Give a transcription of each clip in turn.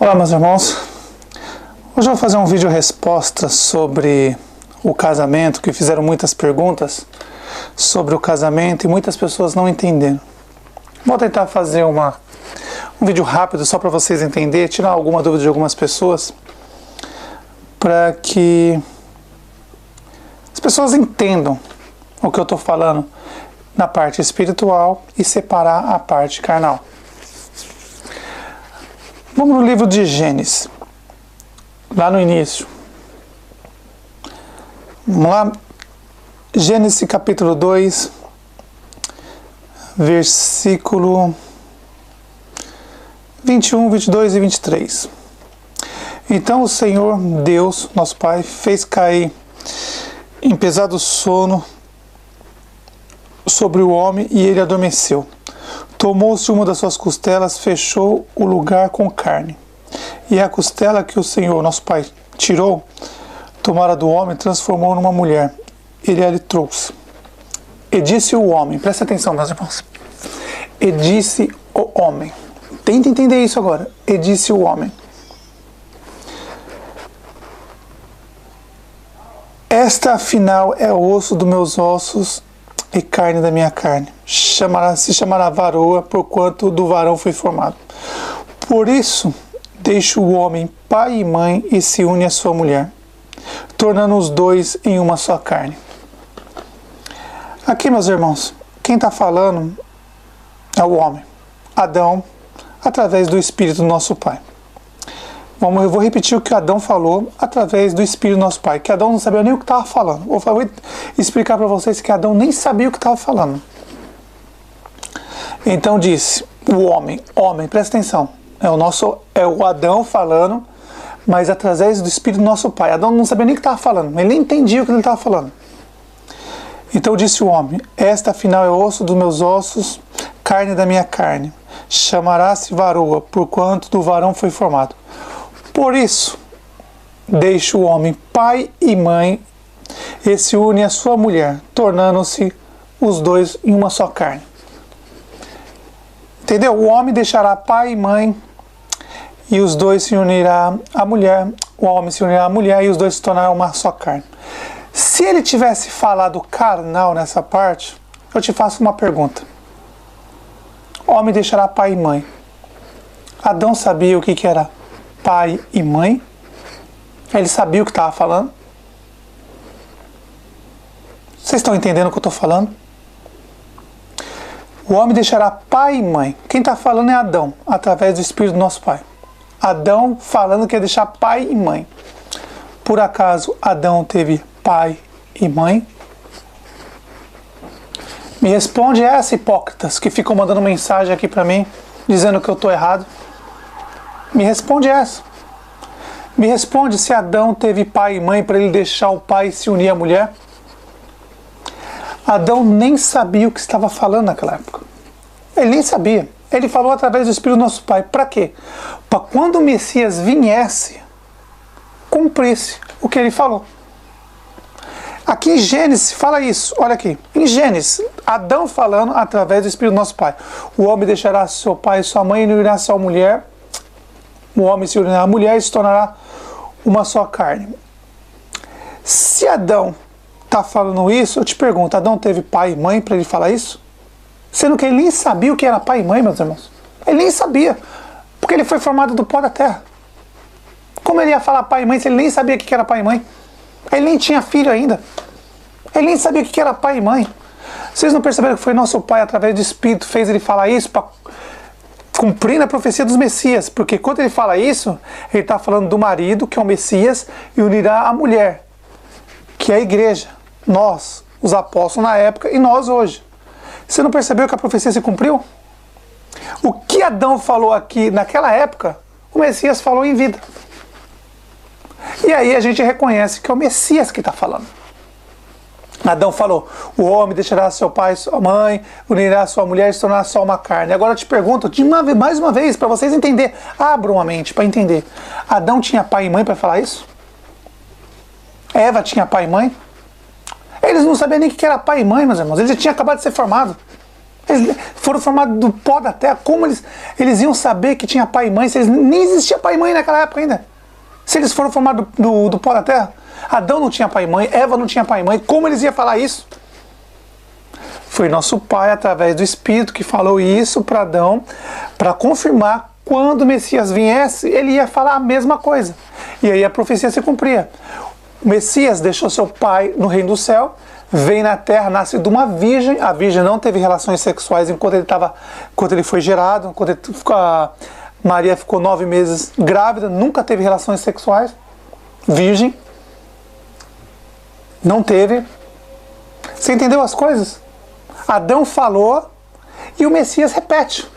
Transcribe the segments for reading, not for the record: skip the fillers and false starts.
Olá, meus irmãos. Hoje eu vou fazer um vídeo resposta sobre o casamento, que fizeram muitas perguntas sobre o casamento e muitas pessoas não entenderam. Vou tentar fazer um vídeo rápido só para vocês entenderem, tirar alguma dúvida de algumas pessoas, para que as pessoas entendam o que eu estou falando na parte espiritual e separar a parte carnal. Vamos no livro de Gênesis, lá no início. Vamos lá, Gênesis capítulo 2, versículo 21, 22 e 23. Então o Senhor Deus, nosso Pai, fez cair em pesado sono sobre o homem e ele adormeceu. Tomou-se uma das suas costelas, fechou o lugar com carne. E a costela que o Senhor, nosso Pai, tirou, tomara do homem, transformou numa mulher. Ele a lhe trouxe. E disse o homem, presta atenção, meus irmãos. E disse o homem. Tenta entender isso agora. E disse o homem. Esta, afinal, é o osso dos meus ossos e carne da minha carne. Se chamará varoa, porquanto do varão foi formado. Por isso, deixa o homem pai e mãe e se une à sua mulher, tornando os dois em uma só carne. Aqui, meus irmãos, quem está falando é o homem, Adão, através do Espírito do nosso Pai. Eu vou repetir o que Adão falou através do Espírito do nosso Pai, que Adão não sabia nem o que estava falando. Vou explicar para vocês que Adão nem sabia o que estava falando. Então disse o homem, presta atenção, é o Adão falando, mas através do Espírito do nosso Pai. Adão não sabia nem o que estava falando, ele nem entendia o que ele estava falando. Então disse o homem, esta afinal é osso dos meus ossos, carne da minha carne. Chamará-se varoa, porquanto do varão foi formado. Por isso, deixa o homem pai e mãe e se une à sua mulher, tornando-se os dois em uma só carne. Entendeu? O homem deixará pai e mãe e os dois se unirão à mulher. O homem se unirá à mulher e os dois se tornarão uma só carne. Se ele tivesse falado carnal nessa parte, eu te faço uma pergunta. O homem deixará pai e mãe. Adão sabia o que era pai e mãe? Ele sabia o que estava falando? Vocês estão entendendo o que eu estou falando? O homem deixará pai e mãe. Quem está falando é Adão, através do Espírito do nosso Pai. Adão falando que ia deixar pai e mãe. Por acaso Adão teve pai e mãe? Me responde essa, hipócritas, que ficam mandando mensagem aqui para mim, dizendo que eu estou errado. Me responde essa. Me responde se Adão teve pai e mãe para ele deixar o pai e se unir à mulher. Adão nem sabia o que estava falando naquela época. Ele nem sabia. Ele falou através do Espírito do nosso Pai. Para quê? Para quando o Messias viesse, cumprisse o que ele falou. Aqui em Gênesis fala isso. Olha aqui. Em Gênesis, Adão falando através do Espírito do nosso Pai. O homem deixará seu pai e sua mãe e unirá sua mulher. O homem se unirá à mulher e se tornará uma só carne. Se Adão está falando isso, eu te pergunto, Adão teve pai e mãe para ele falar isso? Sendo que ele nem sabia o que era pai e mãe, meus irmãos. Ele nem sabia, porque ele foi formado do pó da terra. Como ele ia falar pai e mãe se ele nem sabia o que era pai e mãe? Ele nem tinha filho ainda. Ele nem sabia o que era pai e mãe. Vocês não perceberam que foi nosso Pai, através do Espírito, fez ele falar isso para cumprir a profecia dos Messias? Porque quando ele fala isso, ele está falando do marido, que é o Messias, e unirá a mulher, que é a igreja. Nós, os apóstolos na época, e nós hoje. Você não percebeu que a profecia se cumpriu? O que Adão falou aqui naquela época, o Messias falou em vida. E aí a gente reconhece que é o Messias que está falando. Adão falou, o homem deixará seu pai e sua mãe, unirá sua mulher e se tornará só uma carne. Agora eu te pergunto, mais uma vez, para vocês entenderem, abram a mente para entender. Adão tinha pai e mãe para falar isso? Eva tinha pai e mãe? Eles não sabiam nem o que era pai e mãe, meus irmãos. Eles já tinham acabado de ser formados. Eles foram formados do pó da terra. Como eles iam saber que tinha pai e mãe? Se nem existia pai e mãe naquela época ainda. Se eles foram formados do pó da terra. Adão não tinha pai e mãe, Eva não tinha pai e mãe. Como eles iam falar isso? Foi nosso Pai, através do Espírito, que falou isso para Adão, para confirmar quando o Messias viesse, ele ia falar a mesma coisa. E aí a profecia se cumpria. O Messias deixou seu pai no reino do céu, veio na terra, nasce de uma virgem. A virgem não teve relações sexuais enquanto ele foi gerado, Maria ficou 9 meses grávida, nunca teve relações sexuais. Virgem. Não teve. Você entendeu as coisas? Adão falou e o Messias repete.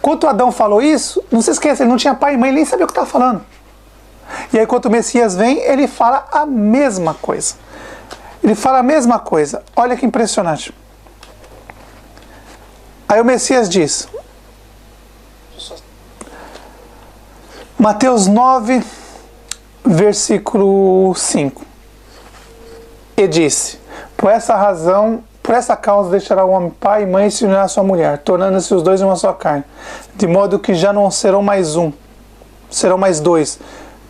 Quando Adão falou isso, não se esqueça, ele não tinha pai e mãe, ele nem sabia o que estava falando. E aí quando o Messias vem, ele fala a mesma coisa. Ele fala a mesma coisa. Olha que impressionante. Aí o Messias diz, Mateus 9, versículo 5. E disse, por essa causa deixará o homem pai e mãe e se unirá à sua mulher, tornando-se os dois uma só carne, de modo que já não serão mais um, serão mais dois,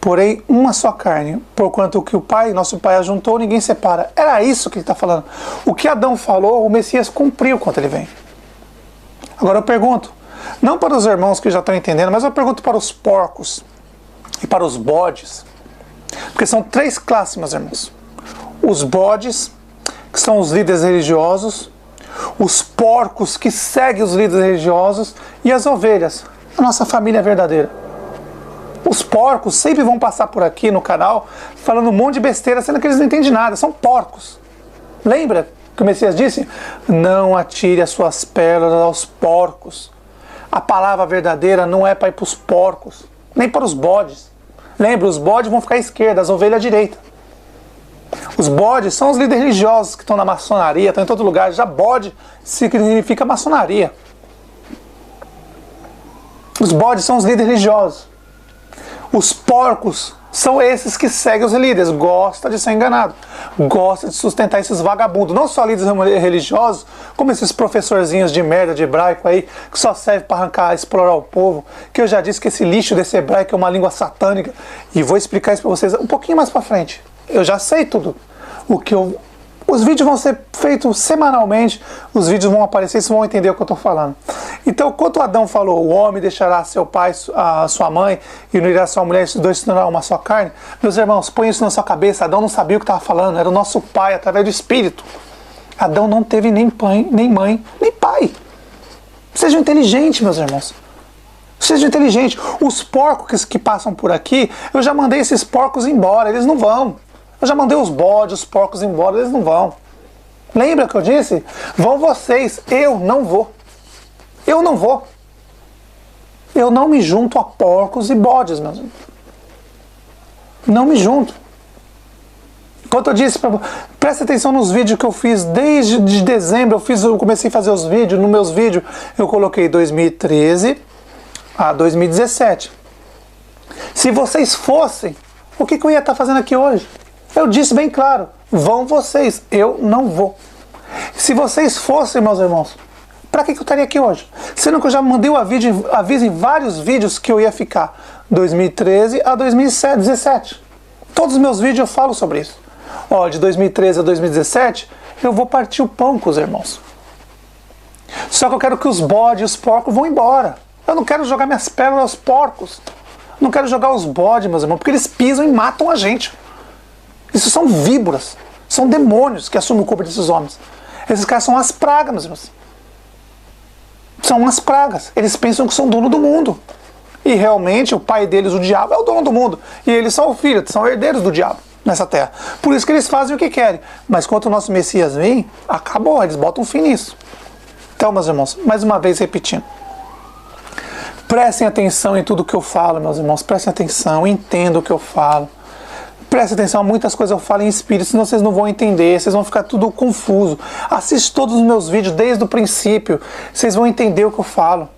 porém uma só carne, porquanto o que o Pai, nosso Pai, ajuntou, ninguém separa. Era isso que ele está falando. O que Adão falou, o Messias cumpriu quando ele vem. Agora eu pergunto, não para os irmãos que já estão entendendo, mas eu pergunto para os porcos e para os bodes, porque são 3 classes, meus irmãos. Os bodes, que são os líderes religiosos, os porcos que seguem os líderes religiosos e as ovelhas, a nossa família verdadeira. Os porcos sempre vão passar por aqui no canal falando um monte de besteira, sendo que eles não entendem nada, são porcos. Lembra que o Messias disse? Não atire as suas pérolas aos porcos. A palavra verdadeira não é para ir para os porcos, nem para os bodes. Lembra, os bodes vão ficar à esquerda, as ovelhas à direita. Os bodes são os líderes religiosos que estão na maçonaria, estão em todo lugar. Já bode significa maçonaria. Os bodes são os líderes religiosos. Os porcos são esses que seguem os líderes. Gosta de ser enganado. Gosta de sustentar esses vagabundos. Não só líderes religiosos, como esses professorzinhos de merda de hebraico aí, que só serve para arrancar, explorar o povo. Que eu já disse que esse lixo desse hebraico é uma língua satânica. E vou explicar isso para vocês um pouquinho mais para frente. Eu já sei tudo. Os vídeos vão ser feitos semanalmente, os vídeos vão aparecer, vocês vão entender o que eu estou falando. Então, quando Adão falou, o homem deixará seu pai, a sua mãe, e unirá sua mulher, esses dois se tornarão uma só carne, meus irmãos, põe isso na sua cabeça. Adão não sabia o que estava falando, era o nosso pai, através do Espírito. Adão não teve nem pai, nem mãe, nem pai. Sejam inteligentes, meus irmãos. Sejam inteligentes. Os porcos que passam por aqui, eu já mandei esses porcos embora, eles não vão. Eu já mandei os bodes, os porcos embora, eles não vão. Lembra que eu disse? Vão vocês, eu não vou. Eu não vou. Eu não me junto a porcos e bodes, meus irmãos. Não me junto. Enquanto eu disse, presta atenção nos vídeos que eu fiz desde dezembro. Eu comecei a fazer os vídeos. Nos meus vídeos eu coloquei 2013 a 2017. Se vocês fossem, o que eu ia estar fazendo aqui hoje? Eu disse bem claro, vão vocês, eu não vou. Se vocês fossem, meus irmãos, para que eu estaria aqui hoje? Sendo que eu já mandei o aviso em vários vídeos que eu ia ficar 2013 a 2017. Todos os meus vídeos eu falo sobre isso. Ó, de 2013 a 2017, eu vou partir o pão com os irmãos. Só que eu quero que os bodes e os porcos vão embora. Eu não quero jogar minhas pérolas aos porcos. Não quero jogar os bodes, meus irmãos, porque eles pisam e matam a gente. Isso são víboras, são demônios que assumem o corpo desses homens. Esses caras são as pragas, meus irmãos. São as pragas. Eles pensam que são dono do mundo. E realmente o pai deles, o diabo, é o dono do mundo. E eles são o filho, são herdeiros do diabo nessa terra. Por isso que eles fazem o que querem. Mas quando o nosso Messias vem, acabou, eles botam fim nisso. Então, meus irmãos, mais uma vez repetindo. Prestem atenção em tudo que eu falo, meus irmãos. Prestem atenção, entendam o que eu falo. Prestem atenção, muitas coisas eu falo em espírito, senão vocês não vão entender, vocês vão ficar tudo confuso. Assiste todos os meus vídeos desde o princípio, vocês vão entender o que eu falo.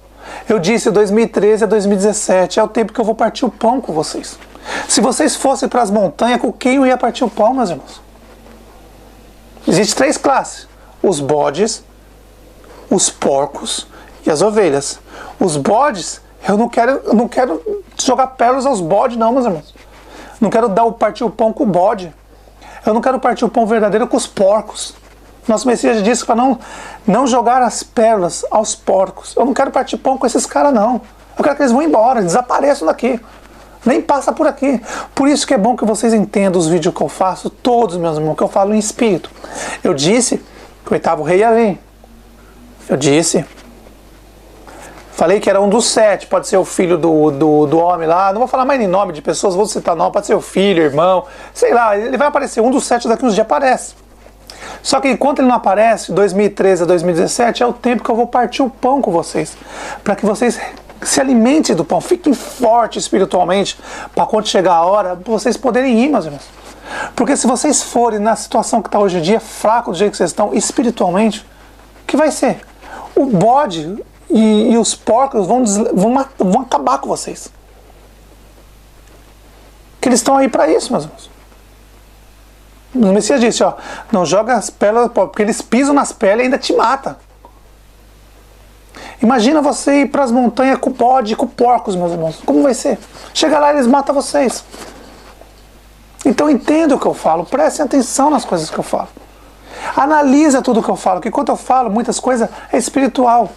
Eu disse 2013 a 2017, é o tempo que eu vou partir o pão com vocês. Se vocês fossem para as montanhas, com quem eu ia partir o pão, meus irmãos? Existem 3 classes: os bodes, os porcos e as ovelhas. Os bodes, eu não quero jogar pérolas aos bodes não, meus irmãos. Não quero partir o pão com o bode. Eu não quero partir o pão verdadeiro com os porcos. Nosso Messias disse para não jogar as pérolas aos porcos. Eu não quero partir pão com esses caras não. Eu quero que eles vão embora, desapareçam daqui. Nem passa por aqui. Por isso que é bom que vocês entendam os vídeos que eu faço, todos, meus irmãos, que eu falo em espírito. Eu disse que o 8º rei ia vir. Eu disse. Falei que era um dos 7, pode ser o filho do homem lá. Não vou falar mais em nome de pessoas, vou citar não, pode ser o filho, irmão. Sei lá, ele vai aparecer, um dos 7 daqui uns dias aparece. Só que enquanto ele não aparece, 2013 a 2017, é o tempo que eu vou partir o pão com vocês. Para que vocês se alimentem do pão, fiquem fortes espiritualmente, para quando chegar a hora, vocês poderem ir, meus irmãos. Porque se vocês forem na situação que está hoje em dia, fraco do jeito que vocês estão, espiritualmente, o que vai ser? O bode e os porcos vão acabar com vocês. Que eles estão aí para isso, meus irmãos. O Messias disse, ó, não joga as pérolas, porque eles pisam nas pérolas e ainda te matam. Imagina você ir para as montanhas com bode e com porcos, meus irmãos. Como vai ser? Chega lá e eles matam vocês. Então entenda o que eu falo, prestem atenção nas coisas que eu falo. Analisa tudo o que eu falo, que quando eu falo muitas coisas é espiritual.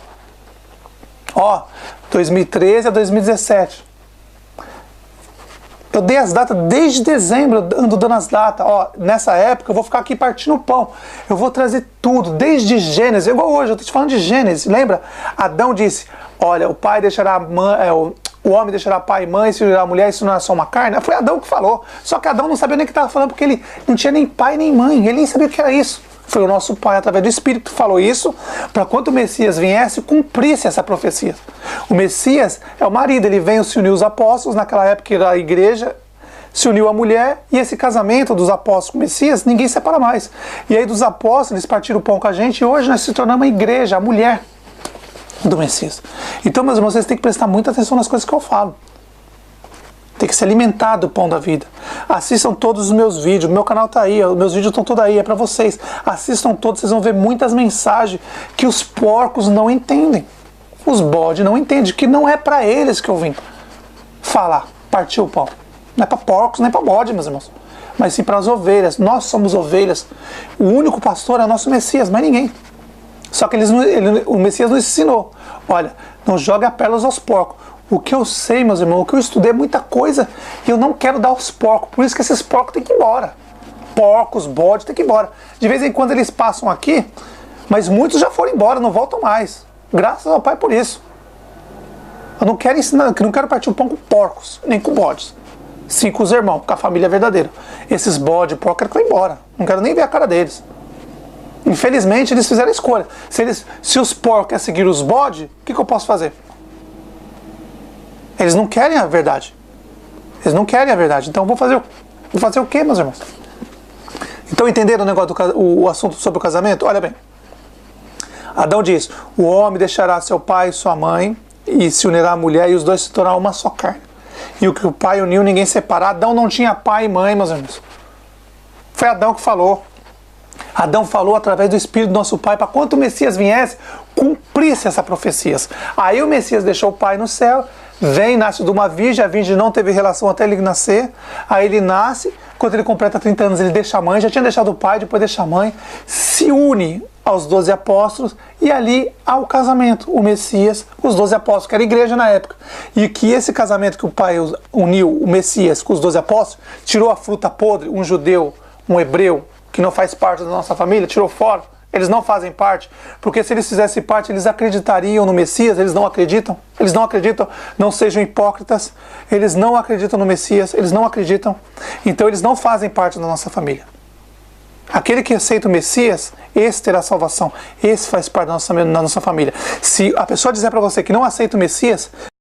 Ó, 2013 a 2017. Eu dei as datas desde dezembro, eu ando dando as datas. Ó, nessa época eu vou ficar aqui partindo pão. Eu vou trazer tudo, desde Gênesis, igual hoje, eu estou te falando de Gênesis. Lembra? Adão disse, olha, o pai deixará a mãe, o homem deixará pai e mãe, se unirá a mulher e se unirá só uma carne. Foi Adão que falou. Só que Adão não sabia nem o que estava falando, porque ele não tinha nem pai nem mãe. Ele nem sabia o que era isso. Foi o nosso Pai, através do Espírito, que falou isso, para quando o Messias viesse, cumprisse essa profecia. O Messias é o marido, ele veio se unir os apóstolos, naquela época era a igreja, se uniu a mulher, e esse casamento dos apóstolos com o Messias, ninguém separa mais. E aí dos apóstolos, eles partiram o pão com a gente, e hoje nós se tornamos a igreja, a mulher do Messias. Então, meus irmãos, vocês têm que prestar muita atenção nas coisas que eu falo. Tem que se alimentar do pão da vida. Assistam todos os meus vídeos. Meu canal está aí. Meus vídeos estão todos aí. É para vocês. Assistam todos. Vocês vão ver muitas mensagens que os porcos não entendem. Os bodes não entendem. Que não é para eles que eu vim falar. Partir o pão. Não é para porcos, nem para bode, meus irmãos. Mas sim para as ovelhas. Nós somos ovelhas. O único pastor é o nosso Messias, mais ninguém. Só que o Messias nos ensinou. Olha, não joga pérolas aos porcos. O que eu sei, meus irmãos, o que eu estudei é muita coisa e eu não quero dar aos porcos. Por isso que esses porcos têm que ir embora. Porcos, bodes, têm que ir embora. De vez em quando eles passam aqui, mas muitos já foram embora, não voltam mais. Graças ao Pai por isso. Eu não quero ensinar, não quero partir o pão com porcos, nem com bodes. Sim, com os irmãos, com a família verdadeira. Esses bodes, porcos, eu quero que vão embora. Não quero nem ver a cara deles. Infelizmente, eles fizeram a escolha. Se os porcos querem seguir os bodes, o que eu posso fazer? Eles não querem a verdade. Eles não querem a verdade. Então vou fazer o quê, meus irmãos? Então entenderam o negócio o assunto sobre o casamento? Olha bem. Adão diz, o homem deixará seu pai e sua mãe e se unirá à mulher e os dois se tornarão uma só carne. E o que o pai uniu, ninguém separa. Adão não tinha pai e mãe, meus irmãos. Foi Adão que falou. Adão falou através do Espírito do nosso Pai para quando o Messias viesse, cumprisse essa profecia. Aí o Messias deixou o pai no céu, vem, nasce de uma virgem, a virgem não teve relação até ele nascer, aí ele nasce, quando ele completa 30 anos ele deixa a mãe, já tinha deixado o pai, depois deixa a mãe, se une aos 12 apóstolos e ali há o casamento, o Messias, os 12 apóstolos, que era a igreja na época, e que esse casamento que o pai uniu, o Messias com os 12 apóstolos, tirou a fruta podre, um judeu, um hebreu, que não faz parte da nossa família, tirou fora. Eles não fazem parte, porque se eles fizessem parte, eles acreditariam no Messias, eles não acreditam, não sejam hipócritas, eles não acreditam no Messias, eles não acreditam, então eles não fazem parte da nossa família. Aquele que aceita o Messias, esse terá salvação, esse faz parte da nossa família. Se a pessoa dizer para você que não aceita o Messias,